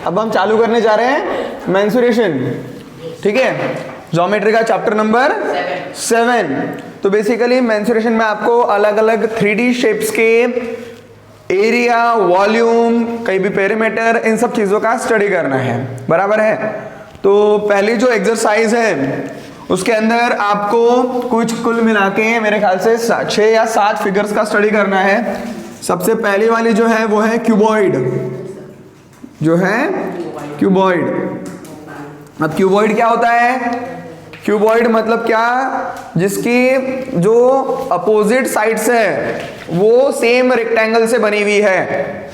अब हम चालू करने जा रहे हैं मेंसुरेशन, ठीक है, ज्योमेट्री का चैप्टर नंबर 7। तो बेसिकली मेंसुरेशन में आपको अलग अलग 3D शेप्स के एरिया, वॉल्यूम, कहीं भी पेरीमीटर, इन सब चीजों का स्टडी करना है, बराबर है। तो पहली जो एक्सरसाइज है उसके अंदर आपको कुछ कुल मिला के मेरे ख्याल से 6 या 7 फिगर्स का स्टडी करना है। सबसे पहली वाली जो है वो है क्यूबॉइड, जो है क्यूबॉइड। अब क्यूबॉइड क्या होता है? क्यूबॉइड मतलब क्या? जिसकी जो अपोजिट साइड्स है वो सेम रेक्टेंगल से बनी हुई है,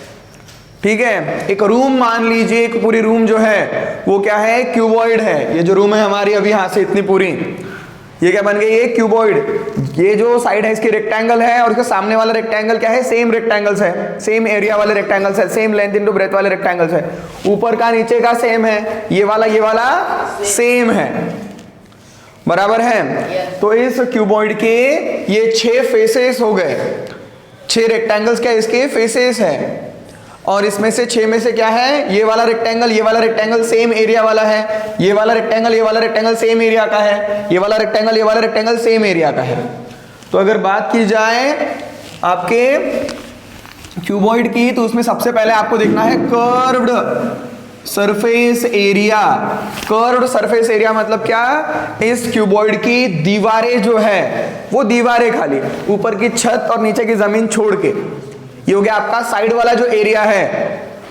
ठीक है। एक रूम मान लीजिए, एक पूरी रूम जो है वो क्या है? क्यूबॉइड है। ये जो रूम है हमारी अभी यहाँ से इतनी पूरी, ये क्या बन गई? ये क्यूबॉइड। ये जो साइड है इसकी रेक्टेंगल है और इसके सामने वाला रेक्टेंगल क्या है? सेम रेक्टेंगल्स है, सेम एरिया वाले रेक्टेंगल्स है, सेम लेंथ इनटू ब्रेथ वाले रेक्टेंगल्स है। ऊपर का नीचे का सेम है, ये वाला सेम है, बराबर है। तो इस क्यूबॉइड के ये 6 फेसेस हो गए, 6 रेक्टेंगल्स क्या इसके फेसेस है। और इसमें से 6 में से क्या है? ये वाला रेक्टेंगल सेम एरिया वाला है, ये वाला रेक्टेंगल सेम एरिया का है, ये वाला रेक्टेंगल सेम एरिया का है। तो अगर बात की जाए आपके क्यूबॉइड की, तो उसमें सबसे पहले आपको देखना है curved surface area. Curved surface area मतलब क्या? इस क्यूबॉइड की दीवारें जो है वो दीवारें खाली, ऊपर की छत और नीचे की जमीन छोड़ के, ये हो गया आपका साइड वाला जो एरिया है।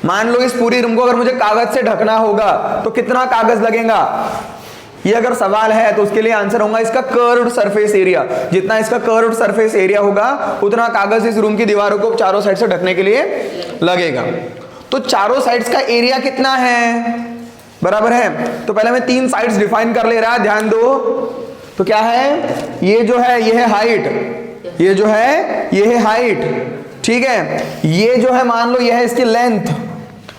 मान लो इस पूरी रूम को अगर मुझे कागज से ढकना होगा तो कितना कागज लगेगा? ये अगर सवाल है तो उसके लिए आंसर होगा इसका कर्व्ड सरफेस एरिया। जितना इसका कर्व्ड सरफेस एरिया होगा उतना कागज इस रूम की दीवारों को चारों साइड से ढकने के लिए लगेगा। तो चारों साइड्स का एरिया कितना है? बराबर है। तो पहले मैं 3 साइड्स डिफाइन कर ले रहा, ध्यान दो। तो क्या है? ये जो है ये है हाइट, ये जो है ये है हाइट, ठीक है। ये जो है मान लो ये है इसकी लेंथ,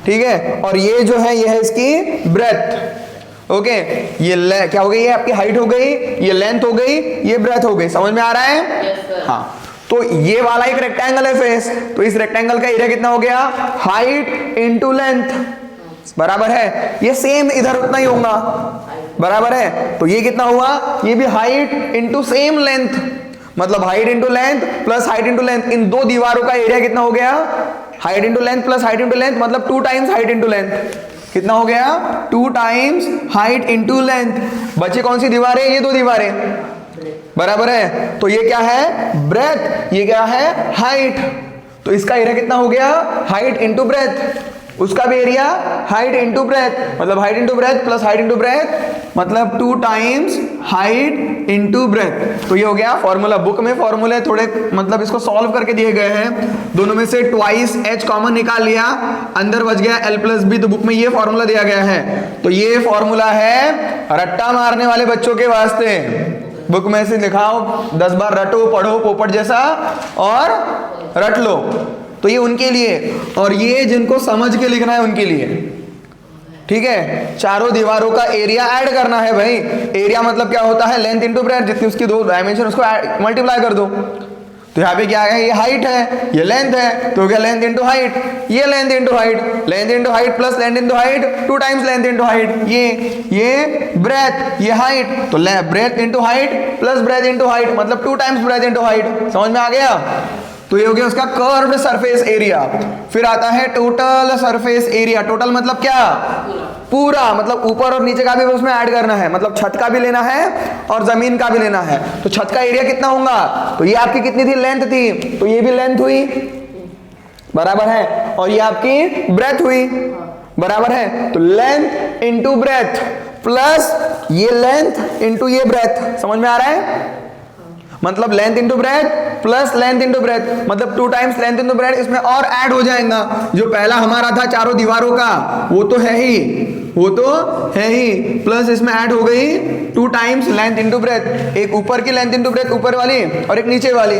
ठीक है। और ये जो है ये है इसकी ब्रेथ, ओके। ये क्या हो गई? ये आपकी हाइट हो गई, ये लेंथ हो गई, ये ब्रेथ हो गई। समझ में आ रहा है? हाँ। तो ये वाला एक रेक्टेंगल है फेस, तो इस रेक्टेंगल का एरिया कितना हो गया? हाइट इंटू लेंथ, बराबर है। ये सेम इधर उतना ही होगा, बराबर है। तो ये कितना हुआ? ये भी हाइट इंटू सेम लेंथ, मतलब height into length plus height into length. इन दो दीवारों का एरिया कितना हो गया? Height into length plus height into length, मतलब 2 टाइम्स हाइट इंटू लेंथ। कितना हो गया? 2 टाइम्स हाइट इंटू लेंथ। बची कौन सी दीवारें? ये 2 दीवारें, बराबर है। तो ये क्या है? ब्रेथ, ये क्या है? हाइट। तो इसका एरिया कितना हो गया? Height into breadth. उसका भी एरिया हाइट इंटू ब्रेथ, मतलब height into breadth plus height into breadth, मतलब 2 टाइम्स हाइट इंटू ब्रेथ। तो ये हो गया फॉर्मूला। बुक में फॉर्मूले थोड़े मतलब इसको सॉल्व करके दिए गए हैं, दोनों में से ट्वाइस h कॉमन निकाल लिया, अंदर बच गया l प्लस बी। तो बुक में ये फॉर्मूला दिया गया है। तो ये फॉर्मूला है रट्टा मारने वाले बच्चों के वास्ते। बुक में से लिखाओ 10 बार रटो, पढ़ो पोपट जैसा और रट लो। तो ये उनके लिए, और ये जिनको समझ के लिखना है उनके लिए, ठीक है। चारों दीवारों का एरिया ऐड करना है भाई। एरिया मतलब क्या होता है? लेंथ इंटू ब्रेथ, जितनी उसकी 2 डायमेंशन उसको मल्टीप्लाई कर दो। तो यहाँ पे क्या है? ये हाइट है, ये लेंथ है, तो क्या लेंथ इंटू हाइट, ये length into height, length into height plus length into height, 2 times length into height. ये ब्रेथ, ये हाइट, तो breath into height plus breadth into height, मतलब 2 टाइम्स ब्रेथ इंटू हाइट। समझ में आ गया? तो ये हो गया उसका कर्व्ड सरफेस एरिया। फिर आता है टोटल सरफेस एरिया। टोटल मतलब क्या? पूरा, मतलब ऊपर और नीचे का भी उसमें ऐड करना है, मतलब छत का भी लेना है और जमीन का भी लेना है। तो छत का एरिया कितना होगा? तो ये आपकी कितनी थी? लेंथ थी, तो ये भी लेंथ हुई, बराबर है। और ये आपकी ब्रेथ हुई, बराबर है। तो लेंथ इंटू ब्रेथ प्लस ये लेंथ इंटू ये ब्रेथ। समझ में आ रहा है? मतलब length into breadth plus length into breadth, मतलब 2 टाइम्स लेंथ इंटू ब्रेथ। इसमें और ऐड हो जाएगा, जो पहला हमारा था चारों दीवारों का वो तो है ही, वो तो है ही, प्लस इसमें ऐड हो गई 2 टाइम्स लेंथ इंटू ब्रेथ। एक ऊपर की लेंथ इंटू ब्रेथ ऊपर वाली और एक नीचे वाली।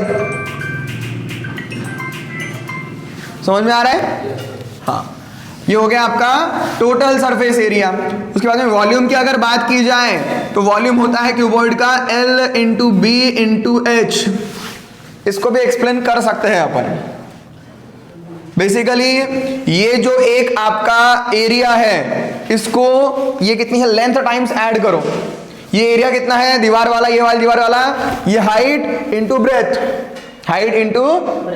समझ में आ रहा है? हाँ, ये हो गया आपका टोटल सरफेस एरिया। उसके बाद में वॉल्यूम की अगर बात की जाए तो वॉल्यूम होता है क्यूबॉइड का L into B into H. इसको भी एक्सप्लेन कर सकते हैं अपन। बेसिकली ये जो एक आपका एरिया है, इसको ये कितनी है, लेंथ टाइम्स ऐड करो। ये एरिया कितना है, दीवार वाला, ये वाला दीवार वाला, ये height into breadth, height into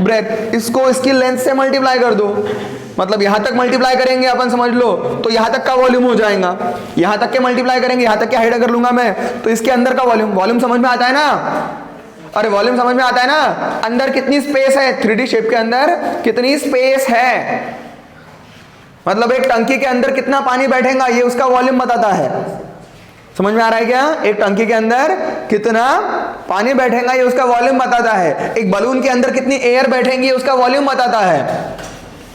breadth, इसको इसकी लेंथ से मल्टीप्लाई कर दो। मतलब यहां तक मल्टीप्लाई करेंगे अपन, समझ लो, तो यहां तक का वॉल्यूम हो जाएगा। यहां तक के मल्टीप्लाई करेंगे, यहां तक की हाइट अगर लूंगा मैं, तो इसके अंदर का वॉल्यूम, वॉल्यूम समझ में आता है ना, अरे वॉल्यूम समझ में आता है ना, अंदर कितनी स्पेस है, 3D शेप के अंदर कितनी स्पेस है, मतलब एक टंकी के अंदर कितना पानी बैठेगा, ये उसका वॉल्यूम बताता है। समझ में आ रहा है क्या, एक टंकी के अंदर कितना पानी बैठेगा, ये उसका वॉल्यूम बताता है। एक बलून के अंदर कितनी एयर बैठेंगी, उसका वॉल्यूम बताता है।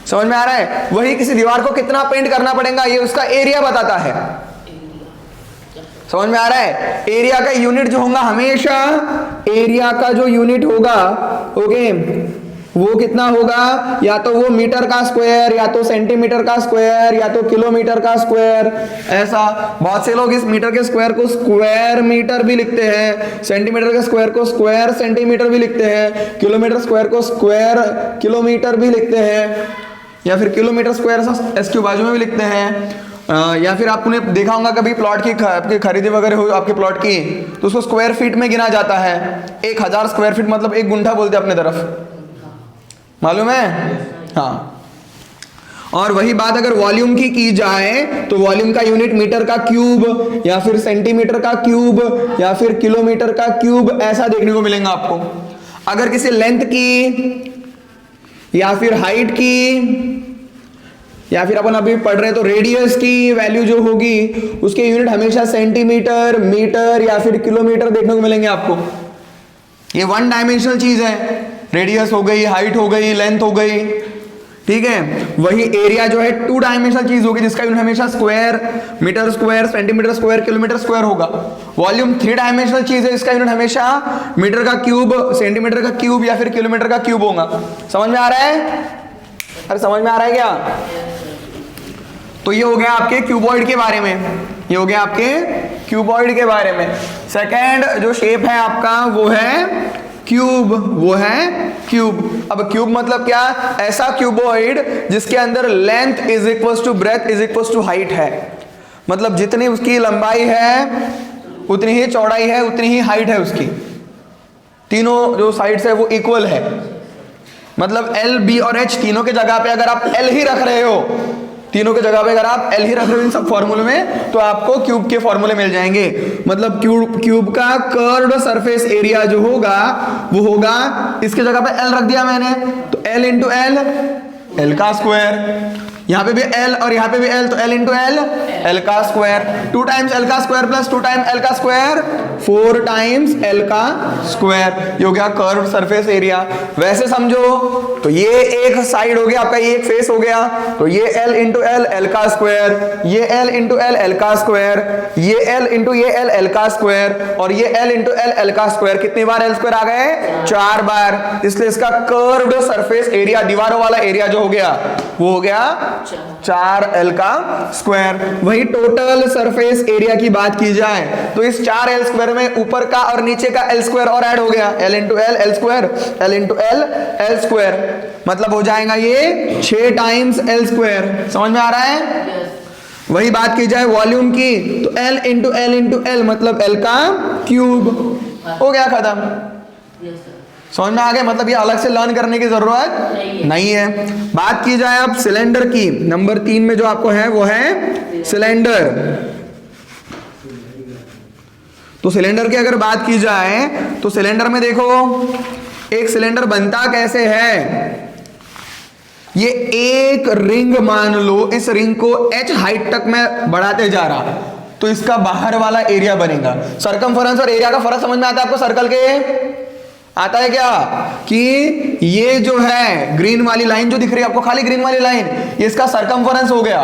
समझ में आ रहा है। वही किसी दीवार को कितना पेंट करना पड़ेगा, ये उसका एरिया बताता है। समझ में आ रहा है। एरिया का यूनिट जो होगा, हमेशा एरिया का जो यूनिट होगा, ओके, वो कितना होगा, या तो वो मीटर का स्क्वायर, या तो सेंटीमीटर का स्क्वायर, या तो किलोमीटर का स्क्वायर। ऐसा बहुत से लोग इस मीटर के स्क्वायर को स्क्वायर मीटर भी लिखते हैं, सेंटीमीटर के स्क्वायर को स्क्वायर सेंटीमीटर भी लिखते हैं, किलोमीटर स्क्वायर को स्क्वायर किलोमीटर भी लिखते हैं, या फिर किलोमीटर स्क्वायर एस क्यू बाजू में भी लिखते हैं। या फिर आपने देखा होगा कभी प्लॉट की खरीदी वगैरह हो आपके प्लॉट की, तो उसको स्क्वायर फीट में गिना जाता है। 1000 स्क्वायर फीट मतलब एक गुंठा बोलते हैं अपने तरफ, मालूम है। हाँ, और वही बात अगर वॉल्यूम की जाए, तो वॉल्यूम का यूनिट मीटर का क्यूब, या फिर सेंटीमीटर का क्यूब, या फिर किलोमीटर का क्यूब, ऐसा देखने को मिलेगा आपको। अगर किसी लेंथ की, या फिर हाइट की, या फिर अपन अभी पढ़ रहे हैं तो रेडियस की वैल्यू जो होगी, उसके यूनिट हमेशा सेंटीमीटर, मीटर या फिर किलोमीटर देखने को मिलेंगे आपको। ये वन डायमेंशनल चीज है, रेडियस हो गई, हाइट हो गई, लेंथ हो गई, ठीक है। वही एरिया जो है 2 डायमेंशनल चीज होगी, जिसका यूनिट हमेशा square, metre square, centimetre square, kilometre square होगा। वॉल्यूम 3 डायमेंशनल चीज है, इसका यूनिट हमेशा मीटर का क्यूब, सेंटीमीटर का क्यूब या फिर किलोमीटर का क्यूब होगा। समझ में आ रहा है, अरे समझ में आ रहा है क्या। तो ये हो गया आपके क्यूबॉइड के बारे में, ये हो गया आपके क्यूबॉइड के बारे में। सेकेंड जो शेप है आपका वो है क्यूब, वो है क्यूब। अब क्यूब मतलब क्या, ऐसा क्यूबॉइड जिसके अंदर length is equal to breadth is equal to height है। मतलब जितनी उसकी लंबाई है उतनी ही चौड़ाई है, उतनी ही हाइट है उसकी, तीनों जो साइड्स है वो इक्वल है। मतलब L, B और H तीनों के जगह पे अगर आप L ही रख रहे हो, तीनों के जगह पे अगर आप L ही रख रहे हो इन सब फॉर्मूले में, तो आपको क्यूब के फॉर्मूले मिल जाएंगे। मतलब क्यूब का कर्व्ड सरफेस एरिया जो होगा वो होगा, इसके जगह पे L रख दिया मैंने, तो L इंटू L का स्क्वायर, यहाँ पे भी L और यहाँ पे भी L, तो L इंटू L का स्क्वायर, 2 टाइम्स L का स्क्वायर प्लस 2 टाइम L का स्क्वायर, 4 टाइम्स L का स्क्वायर। ये हो गया कर्व सरफेस एरिया। वैसे समझो तो ये एक साइड हो गया आपका, ये एक फेस हो गया, तो ये L इंटू L का स्क्वायर, ये L इंटू L का स्क्वायर, ये L इंटू ये L का स्क्वायर, और ये L इंटू L का स्क्वायर। कितनी बार L स्क्वायर आ गए, 4 बार। इसलिए इसका कर्व्ड सरफेस एरिया, दीवारों वाला एरिया जो हो गया वो हो गया 4L का स्क्वायर। वही टोटल सरफेस एरिया की बात की जाए तो इस 4L स्क्वायर में ऊपर का और नीचे का L स्क्वायर और ऐड हो गया, L into L square, L into L square, मतलब हो जाएगा ये 6 टाइम्स L स्क्वायर। समझ में आ रहा है। वही बात की जाए वॉल्यूम की, तो L इंटू L मतलब L का क्यूब, हो गया खत्म। समझ में आ गया। मतलब ये अलग से लर्न करने की जरूरत नहीं है। बात की जाए अब सिलेंडर की, नंबर 3 में जो आपको है वो है सिलेंडर। तो सिलेंडर की अगर बात की जाए तो सिलेंडर में देखो, एक सिलेंडर बनता कैसे है। ये एक रिंग मान लो, इस रिंग को h हाइट तक मैं बढ़ाते जा रहा, तो इसका बाहर वाला एरिया बनेगा। सरकमफेरेंस और एरिया का फर्क समझ में आता है आपको सर्कल के? आता है क्या, कि ये जो है ग्रीन वाली लाइन जो दिख रही है आपको, खाली ग्रीन वाली लाइन, ये इसका सरकमफेरेंस हो गया।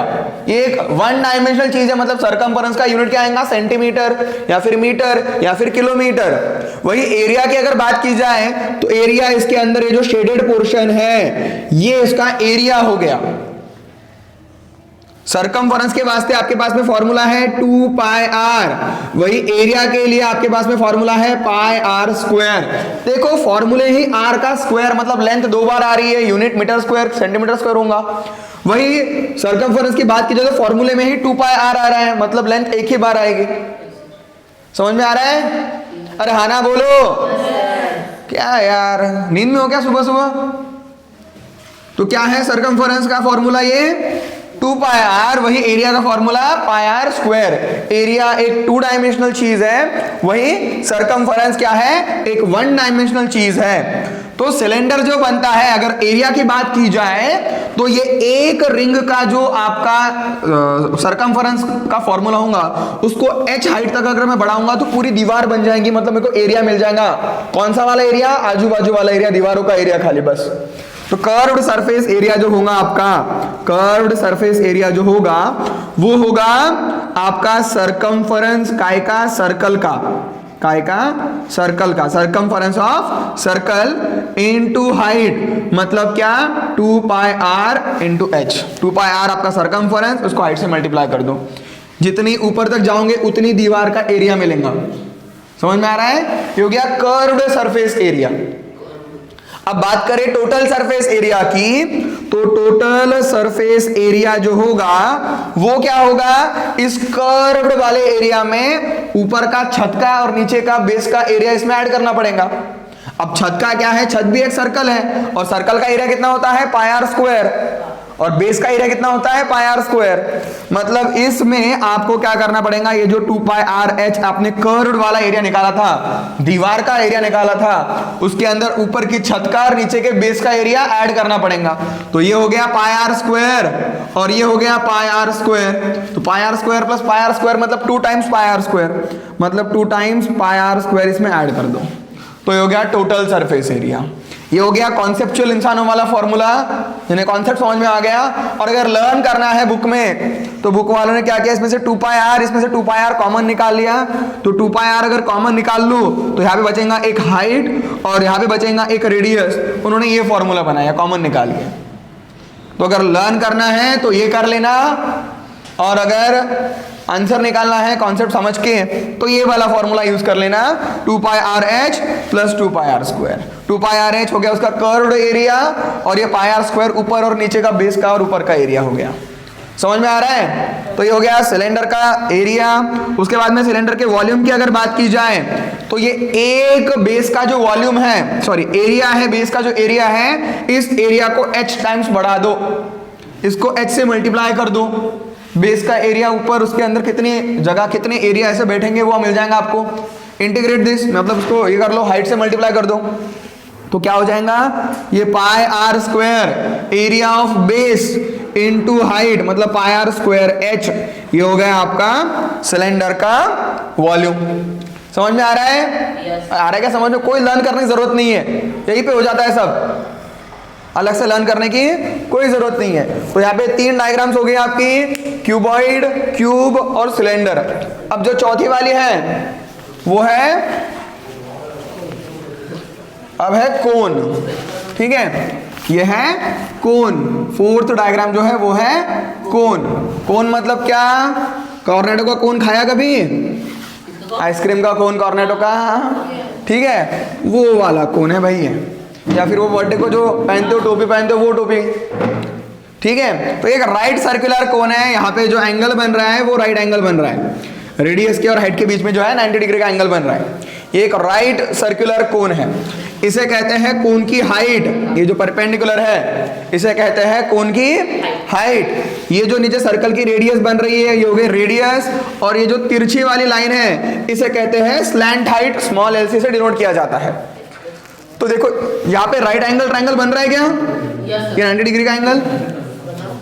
ये एक 1 डायमेंशनल चीज है, मतलब सरकमफेरेंस का यूनिट क्या आएगा, सेंटीमीटर या फिर मीटर या फिर किलोमीटर। वही एरिया की अगर बात की जाए तो एरिया, इसके अंदर ये जो शेडेड पोर्शन है ये इसका एरिया हो गया। सरकमफेरेंस के वास्ते आपके पास में फॉर्मूला है 2 पाई आर, वही एरिया के लिए आपके पास में फॉर्मूला है पाई आर स्क्वायर। देखो फॉर्मूले ही आर का स्क्वायर मतलब लेंथ 2 बार आ रही है, unit metre square centimetre square होगा। वही सरकमफेरेंस की बात की जाए तो फॉर्मूले में ही 2 पाई आर आ रहा है, मतलब लेंथ एक ही बार आएगी। समझ में आ रहा है? अरे हाँ ना बोलो। क्या यार नींद में हो क्या सुबह सुबह? तो क्या है सरकमफेरेंस का फॉर्मूला? ये 2 पाई आर, वही एरिया का formula pi R square. Area एक 2 डायमेंशनल चीज है, वही सरकमफेरेंस क्या है? एक 1 डायमेंशनल चीज है। तो सिलेंडर जो बनता है, अगर एरिया की बात की जाए तो ये एक रिंग का जो आपका सरकमफेरेंस का फॉर्मूला होगा उसको h हाइट तक अगर मैं बढ़ाऊंगा तो पूरी दीवार बन जाएगी, मतलब मेरे को एरिया मिल जाएगा। कौन सा वाला एरिया? आजू बाजू वाला एरिया, दीवारों का एरिया खाली बस। तो कर्व्ड सरफेस एरिया जो होगा आपका, कर्व्ड सरफेस एरिया जो होगा वो होगा आपका सरकमफेरेंस काय का? सर्कल का। काय का? सर्कल का। Circumference of circle into height, मतलब क्या? 2 pi R into H. 2 pi R आपका सरकमफेरेंस, उसको हाइट से मल्टीप्लाई कर दो, जितनी ऊपर तक जाओगे उतनी दीवार का एरिया मिलेगा। समझ में आ रहा है? ये हो गया कर्व्ड सरफेस एरिया। अब बात करें टोटल सरफेस एरिया की, तो टोटल सरफेस एरिया जो होगा वो क्या होगा? इस कर्व्ड वाले एरिया में ऊपर का छत का और नीचे का बेस का एरिया इसमें ऐड करना पड़ेगा। अब छत का क्या है? छत भी एक सर्कल है और सर्कल का एरिया कितना होता है? पाई आर स्क्वायर, और बेस का एरिया कितना होता है? Pi R square. मतलब इसमें आपको क्या करना पड़ेगा? ये जो 2 पाई आर एच आपने कर्व्ड वाला एरिया निकाला था, दीवार का एरिया निकाला था, उसके अंदर ऊपर की छत का और नीचे के बेस का एरिया ऐड करना पड़ेगा। तो ये हो गया पाई आर स्क्वायर और ये हो गया पाई आर स्क्वायर। तो pi R square plus pi R square मतलब 2 टाइम्स पाई आर स्क्वायर, मतलब 2 टाइम्स पाई आर स्क्वायर इसमें ऐड कर दो। तो ये हो गया टोटल सरफेस एरिया। ये हो गया कॉन्सेप्चुअल इंसानों वाला फॉर्मूला, जिन्हें कॉन्सेप्ट समझ में आ गया। और अगर लर्न करना है बुक में, तो बुक वालों ने क्या किया? इसमें से 2 पाई आर, इसमें से 2 पाई आर कॉमन निकाल लिया। तो 2 पाई आर अगर कॉमन निकाल लूं तो यहाँ पे बचेगा एक हाइट और यहाँ पे बचेगा एक रेडियस। उन्होंने ये फॉर्मूला बनाया कॉमन निकाल के। तो अगर लर्न करना है तो ये कर लेना, और अगर आंसर निकालना है कॉन्सेप्ट समझ के तो ये वाला फॉर्मूला यूज कर लेना, 2 pi R H plus 2 pi R square. 2 pi R H हो गया उसका कर्व्ड एरिया, और ये पाई आर स्क्वायर ऊपर और नीचे का बेस का और ऊपर का एरिया हो गया। समझ में आ रहा है? तो ये हो गया सिलेंडर का एरिया। उसके बाद में सिलेंडर के वॉल्यूम की अगर बात की जाए तो ये एक बेस का जो वॉल्यूम है, सॉरी एरिया है, बेस का जो एरिया है, इस एरिया को h टाइम्स बढ़ा दो, इसको h से मल्टीप्लाई कर दो। बेस का एरिया ऊपर, उसके अंदर कितनी जगह, कितने एरिया ऐसे बैठेंगे वो मिल जाएगा आपको। इंटीग्रेट दिस, मतलब उसको ये कर लो, हाइट से मल्टीप्लाई कर दो, तो क्या हो जाएगा? ये pi R square area of base into height, मतलब पाई आर स्क्वायर एच। ये हो गया आपका सिलेंडर का वॉल्यूम। समझ में आ रहा है? आ रहा है क्या समझ में? कोई लर्न करने की जरूरत नहीं है, यही पे हो जाता है सब, अलग से लर्न करने की कोई जरूरत नहीं है। तो यहाँ पे 3 डायग्राम्स हो गई आपकी, क्यूबॉइड, क्यूब और सिलेंडर। अब जो चौथी वाली है वो है, अब है कोन। ठीक है, ये है कोन। 4th डायग्राम जो है वो है कोन। कोन मतलब क्या? कॉर्नेटो का कोन खाया कभी? आइसक्रीम का कोन कॉर्नेटो का, ठीक है, वो वाला कोन है भाई ये। या फिर वो बर्थडे को जो पहनते हो, टोपी पहनते हो, वो टोपी। ठीक है, तो एक राइट सर्कुलर कोन है, यहाँ पे जो एंगल बन रहा है वो राइट एंगल बन रहा है, रेडियस के और हाइट के बीच में जो है 90 डिग्री का एंगल बन रहा है। ये एक राइट सर्कुलर कोन है, इसे कहते हैं कोन की हाइट। ये जो परपेंडिकुलर है इसे कहते हैं कोन की हाइट। ये जो नीचे सर्कल की रेडियस बन रही है ये हो गई रेडियस, और ये जो तिरछी वाली लाइन है इसे कहते हैं स्लैंट हाइट, स्मॉल एल से डिनोट किया जाता है। तो देखो यहाँ पे राइट एंगल ट्रायंगल बन रहा है क्या? ये 90 डिग्री का एंगल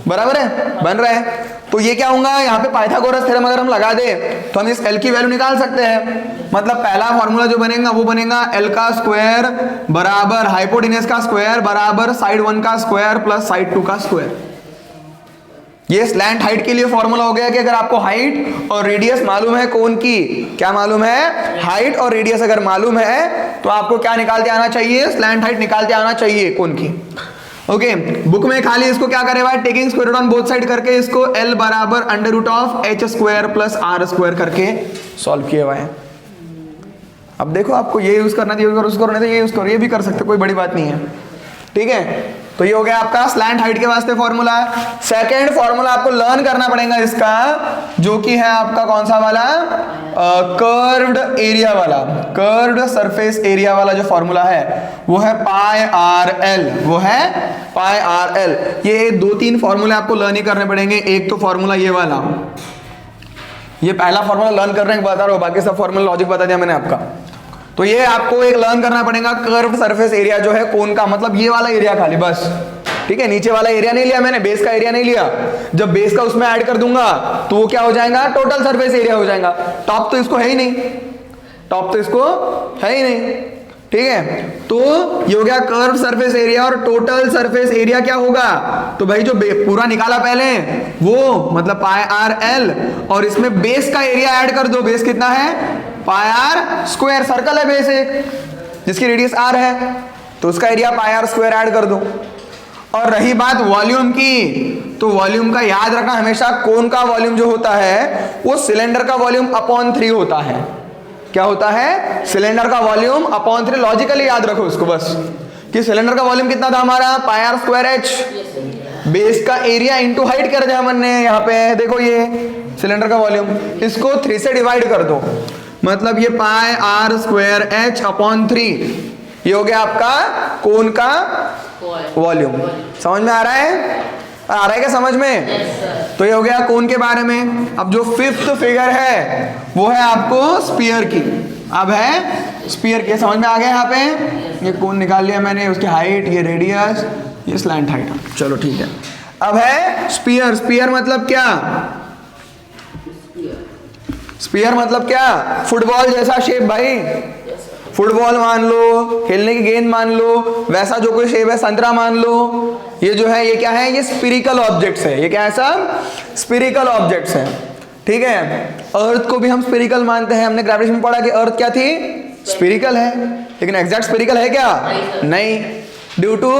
बराबर है, बन रहा है। तो ये क्या होगा? यहाँ पे पाइथागोरस थ्योरम अगर हम लगा दे तो हम इस एल की वैल्यू निकाल सकते हैं। मतलब पहला फॉर्मूला जो बनेगा वो बनेगा एल का स्क्वायर बराबर हाइपोटेनस का स्क्वायर बराबर साइड 1 का स्क्वायर प्लस साइड 2 का स्क्वायर। ये स्लैंट हाइट के लिए फॉर्मूला हो गया कि अगर आपको हाइट और रेडियस मालूम है कोन की, क्या मालूम है? हाइट और रेडियस अगर मालूम है तो आपको क्या निकालते आना चाहिए? स्लैंट हाइट निकालते आना चाहिए कोन की। ओके बुक में खाली इसको क्या करे हुआ है, taking square root on both side करके इसको L बराबर under root of H square plus R square करके सॉल्व किया हुआ है। अब देखो आपको ये यूज करना चाहिए, उसको करना चाहिए, ये यूज करो, ये भी कर सकते, कोई बड़ी बात नहीं है। ठीक है, तो ये हो गया आपका स्लैंट हाइट के वास्ते फॉर्मूला। सेकंड फॉर्मूला आपको लर्न करना पड़ेगा इसका, जो कि है आपका कौन सा वाला, कर्व्ड एरिया वाला, कर्व्ड सरफेस एरिया वाला जो फॉर्मूला है वो है पाई आर एल, वो है पाई आर एल। ये 2-3 फॉर्मूले आपको लर्न ही करने पड़ेंगे। एक तो फॉर्मूला ये वाला, ये पहला फॉर्मूला लर्न करने के बता रहा हूं, बाकी सब फॉर्मूला लॉजिक बता दिया मैंने आपका। तो ये आपको एक लर्न करना पड़ेगा, कर्व्ड सरफेस एरिया जो है कोन का, मतलब ये वाला एरिया खाली बस। ठीक है, नीचे वाला एरिया नहीं लिया मैंने, बेस का एरिया नहीं लिया। जब बेस का उसमें ऐड कर दूंगा तो वो क्या हो जाएगा, टोटल सरफेस एरिया हो जाएगा। टॉप तो इसको है ही नहीं, टॉप तो इसको है ही नहीं। ठीक है, तो ये हो गया कर्व सरफेस एरिया। और टोटल सरफेस एरिया क्या होगा, तो भाई जो पूरा निकाला पहले वो मतलब पाई आर एल, और इसमें बेस का एरिया ऐड कर दो। बेस कितना है, पाई आर स्क्वायर, सर्कल है बेस एक जिसकी रेडियस आर है, तो उसका area pi R square add कर दो। और रही बात वॉल्यूम की, तो वॉल्यूम का याद रखना हमेशा, कोन का वॉल्यूम जो होता है वो सिलेंडर का वॉल्यूम अपॉन 3 होता है। क्या होता है, सिलेंडर का वॉल्यूम अपॉन 3। लॉजिकली याद रखो इसको बस, कि सिलेंडर का वॉल्यूम कितना था हमारा, पाई आर स्क्वायर एच, बेस का एरिया इंटू हाइट कर दिया हमने। यहाँ पे देखो ये सिलेंडर का वॉल्यूम, इसको 3 से डिवाइड कर दो, मतलब ये pi R square H upon 3, ये हो गया आपका कोन का वॉल्यूम। समझ में आ रहा है, आ रहा है क्या समझ में? तो ये हो गया कोन के बारे में। अब जो 5th फिगर है वो है आपको स्फीयर की। अब है स्फीयर की, समझ में आ गया। यहाँ पे ये कोन निकाल लिया मैंने, उसकी हाइट, ये रेडियस, ये स्लैंट हाइट। चलो ठीक है, अब है स्फीयर। स्फीयर मतलब क्या, स्फीयर मतलब क्या, फुटबॉल जैसा शेप भाई। फुटबॉल मान लो, खेलने की गेंद मान लो, वैसा जो कोई शेप है, संतरा मान लो। ये जो है ये क्या है, ये स्फीरिकल ऑब्जेक्ट्स है। ये क्या है सब, स्फीरिकल ऑब्जेक्ट्स है। ठीक है, अर्थ को भी हम स्फीरिकल मानते हैं। हमने ग्रेविटेशन में पढ़ा कि अर्थ क्या थी, स्फीरिकल है, लेकिन एग्जैक्ट स्फीरिकल है क्या, नहीं। Due to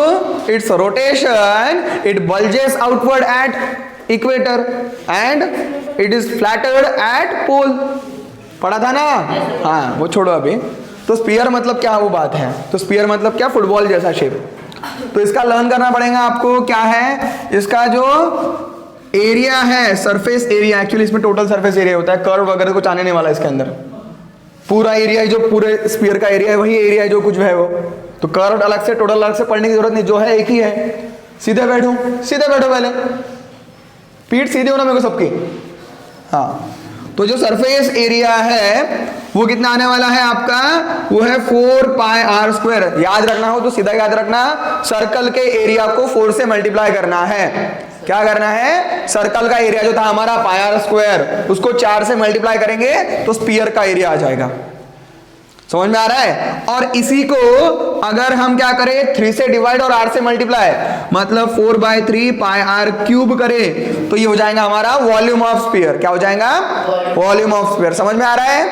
its rotation it bulges outward at equator and it is flattened at pole. पढ़ा था ना, हाँ वो छोड़ो अभी। तो स्फीयर मतलब क्या, वो बात है। तो स्फीयर मतलब क्या, फुटबॉल जैसा शेप। तो इसका लर्न करना पड़ेगा आपको, क्या है इसका जो एरिया है, सरफेस एरिया। एक्चुअली इसमें टोटल सरफेस एरिया होता है, कर्व वगैरह कुछ आने नहीं वाला इसके अंदर। पूरा एरिया जो पूरे स्फीयर का एरिया है वही एरिया है जो कुछ है वो। तो कर्व अलग से, टोटल अलग से पढ़ने की जरूरत नहीं, जो है एक ही है। सीधे बैठो, सीधे बैठो, पहले पीठ सीधी होना मेरे को सबकी। हाँ, तो जो सरफेस एरिया है वो कितना आने वाला है आपका, वो है 4 पाई आर स्क्वायर। याद रखना हो तो सीधा याद रखना, सर्कल के एरिया को 4 से मल्टीप्लाई करना है। क्या करना है, सर्कल का एरिया जो था हमारा पाई आर स्क्वायर, उसको 4 से मल्टीप्लाई करेंगे तो स्फीयर का एरिया आ जाएगा। समझ में आ रहा है। और इसी को अगर हम क्या करें, 3 से डिवाइड और r से मल्टीप्लाई, मतलब 4/3 पाई आर क्यूब करें, तो ये हो जाएगा हमारा वॉल्यूम ऑफ स्फीयर। क्या हो जाएगा, वॉल्यूम ऑफ स्फीयर। समझ में आ रहा है?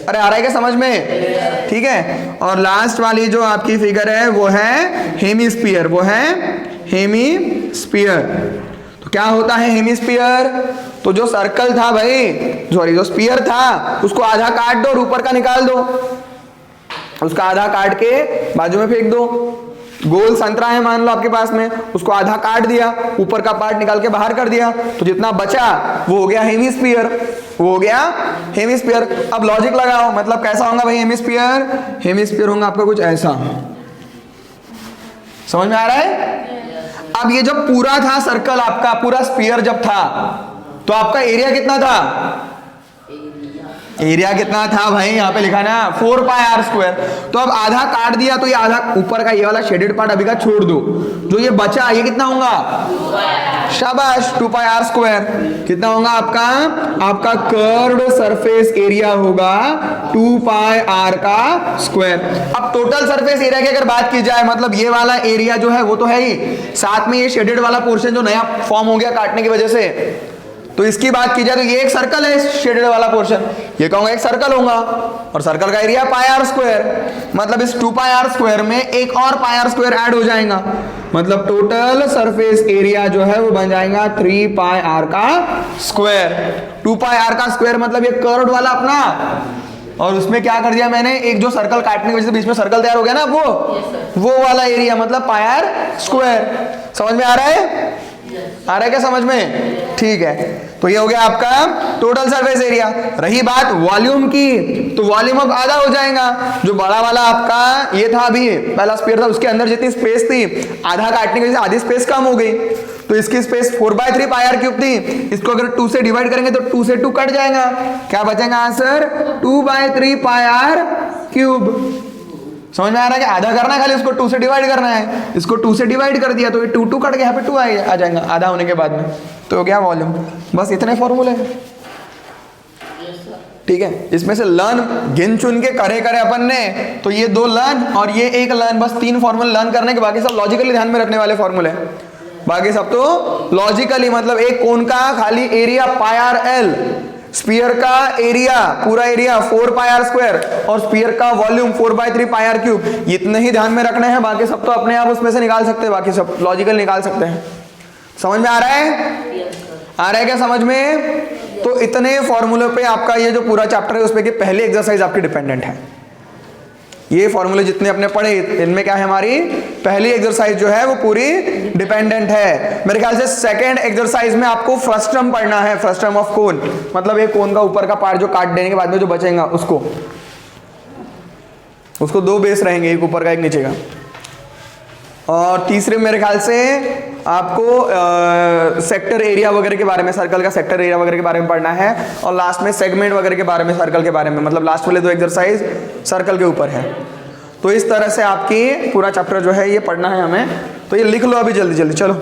अरे आ रहा है क्या समझ में? ठीक है। और लास्ट वाली जो आपकी फिगर है वो है हेमीस्फीयर, वो है हेमीस्फीयर। तो क्या होता है हेमीस्फीयर, तो जो सर्कल था भाई, सॉरी जो स्फीयर था, उसको आधा काट दो और ऊपर का निकाल दो। उसका आधा काट के बाजू में फेंक दो। गोल संतरा है मान लो आपके पास में, उसको आधा काट दिया, ऊपर का पार्ट निकाल के बाहर कर दिया, तो जितना बचा वो हो गया हेमीस्फीयर, वो हो गया हेमीस्फीयर। अब लॉजिक लगाओ, मतलब कैसा होगा भाई हेमीस्फीयर? हेमीस्फीयर होगा आपका कुछ ऐसा। समझ में आ रहा है? अब ये जब पूरा था सर्कल आपका, पूरा स्फीयर जब था, तो आपका एरिया कितना था? एरिया कितना था भाई, यहाँ पे लिखा ना 4 पाई आर स्क्वायर। तो अब आधा काट दिया, तो ये आधा ऊपर का ये वाला शेडेड पार्ट अभी का छोड़ दो, जो ये बचा ये कितना होगा? शाबाश, 2 पाई आर स्क्वायर। कितना होगा आपका? आपका कर्व्ड सरफेस एरिया होगा 2 पाई आर का स्क्वायर। अब टोटल सरफेस एरिया की अगर बात की जाए, मतलब ये वाला एरिया जो है वो तो है ही, साथ में ये शेडेड वाला पोर्शन जो नया फॉर्म हो गया काटने की वजह से, तो इसकी बात की जाए तो ये एक सर्कल है, शेडेड वाला पोर्शन, ये कहूंगा एक सर्कल होगा, और सर्कल का एरिया पाई आर स्क्वायर। मतलब इस 2 पाई आर स्क्वायर में एक और पाई आर स्क्वायर ऐड हो जाएगा, मतलब टोटल सरफेस एरिया जो है वो बन जाएगा 3 पाई आर का स्क्वायर। 2 पाई आर का स्क्वायर मतलब ये कर्व वाला अपना, और उसमें क्या कर दिया मैंने, एक जो सर्कल काटने की वजह से बीच में सर्कल तैयार हो गया ना वो वाला एरिया मतलब पाई आर स्क्वायर। समझ में आ रहा है? आ रहा है क्या समझ में? ठीक है, तो ये हो गया आपका टोटल सरफेस एरिया। रही बात वॉल्यूम की, तो वॉल्यूम अब आधा हो जाएगा। जो बड़ा वाला आपका ये था अभी पहला स्फीयर था, उसके अंदर जितनी स्पेस थी आधा काटने की वजह से आधी स्पेस कम हो गई, तो इसकी स्पेस 4/3 पाई आर क्यूब थी। इसको अगर 2 से डिवाइड करेंगे तो 2 से 2 कट जाएगा, क्या बचेगा आंसर 2/3 पाई आर क्यूब। समझ में आ रहा है कि आधा करना है खाली, उसको 2 से डिवाइड करना है, इसको 2 से डिवाइड कर दिया तो ये 2 कट के यहाँ पे 2 आ जाएगा आधा होने के बाद में, तो हो गया वॉल्यूम। बस इतने फॉर्मूले हैं, ठीक है। इसमें से लर्न गिन चुन के करे अपन ने, तो ये 2 लर्न और ये 1 लर्न, बस 3 फॉर्मूले लर्न करने के, बाकी सब लॉजिकली ध्यान में रखने वाले फॉर्मूले, बाकी सब तो लॉजिकली। मतलब एक कोन का खाली area pi R L, sphere का एरिया पूरा एरिया 4 पाई आर स्क्वायर, और स्फीयर का वॉल्यूम 4/3 पाई आर क्यूब, इतने ही ध्यान में रखने हैं, बाकी सब तो अपने आप उसमें से निकाल सकते हैं, बाकी सब लॉजिकल निकाल सकते हैं। समझ में आ रहा है? आ रहा है क्या समझ में? तो इतने फॉर्मूले पे आपका ये जो पूरा चैप्टर है उसमें कि पहली एक्सरसाइज आपकी डिपेंडेंट है। ये फॉर्मूले जितने अपने पढ़े इनमें क्या है, हमारी पहली एक्सरसाइज जो है वो पूरी डिपेंडेंट है। मेरे ख्याल से सेकंड एक्सरसाइज में आपको फ्रस्टम पढ़ना है, फ्रस्टम ऑफ कोन, मतलब एक कोन का ऊपर का पार्ट जो काट देने के बाद में जो बचेगा उसको 2 बेस रहेंगे, एक ऊपर का एक नीचे का। और तीसरे मेरे ख्याल से आपको सेक्टर एरिया वगैरह के बारे में, सर्कल का सेक्टर एरिया वगैरह के बारे में पढ़ना है, और लास्ट में सेगमेंट वगैरह के बारे में, सर्कल के बारे में, मतलब लास्ट वाले 2 एक्सरसाइज सर्कल के ऊपर है। तो इस तरह से आपकी पूरा चैप्टर जो है ये पढ़ना है हमें, तो ये लिख लो अभी जल्दी जल्दी, चलो।